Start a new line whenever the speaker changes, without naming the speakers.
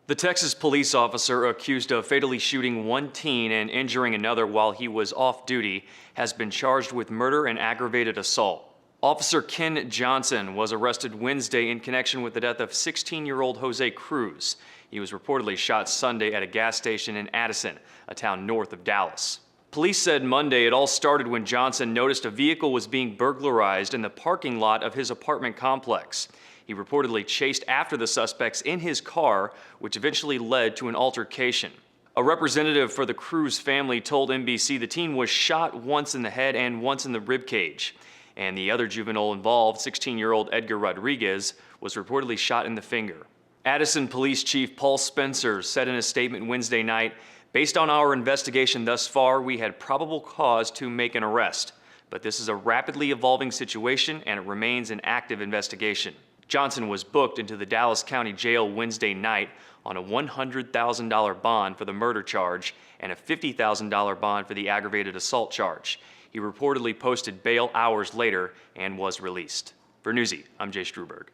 The Texas police officer accused of fatally shooting one teen and injuring another while he was off duty has been charged with murder and aggravated assault. Officer Ken Johnson was arrested Wednesday in connection with the death of 16-year-old Jose Cruz. He was reportedly shot Sunday at a gas station in Addison, a town north of Dallas. Police said Monday it all started when Johnson noticed a vehicle was being burglarized in the parking lot of his apartment complex. He reportedly chased after the suspects in his car, which eventually led to an altercation. A representative for the Cruz family told NBC the teen was shot once in the head and once in the ribcage. And the other juvenile involved, 16-year-old Edgar Rodriguez, was reportedly shot in the finger. Addison Police Chief Paul Spencer said in a statement Wednesday night, "Based on our investigation thus far, we had probable cause to make an arrest. But this is a rapidly evolving situation and it remains an active investigation." Johnson was booked into the Dallas County Jail Wednesday night on a $100,000 bond for the murder charge and a $50,000 bond for the aggravated assault charge. He reportedly posted bail hours later and was released. For Newsy, I'm Jay Struberg.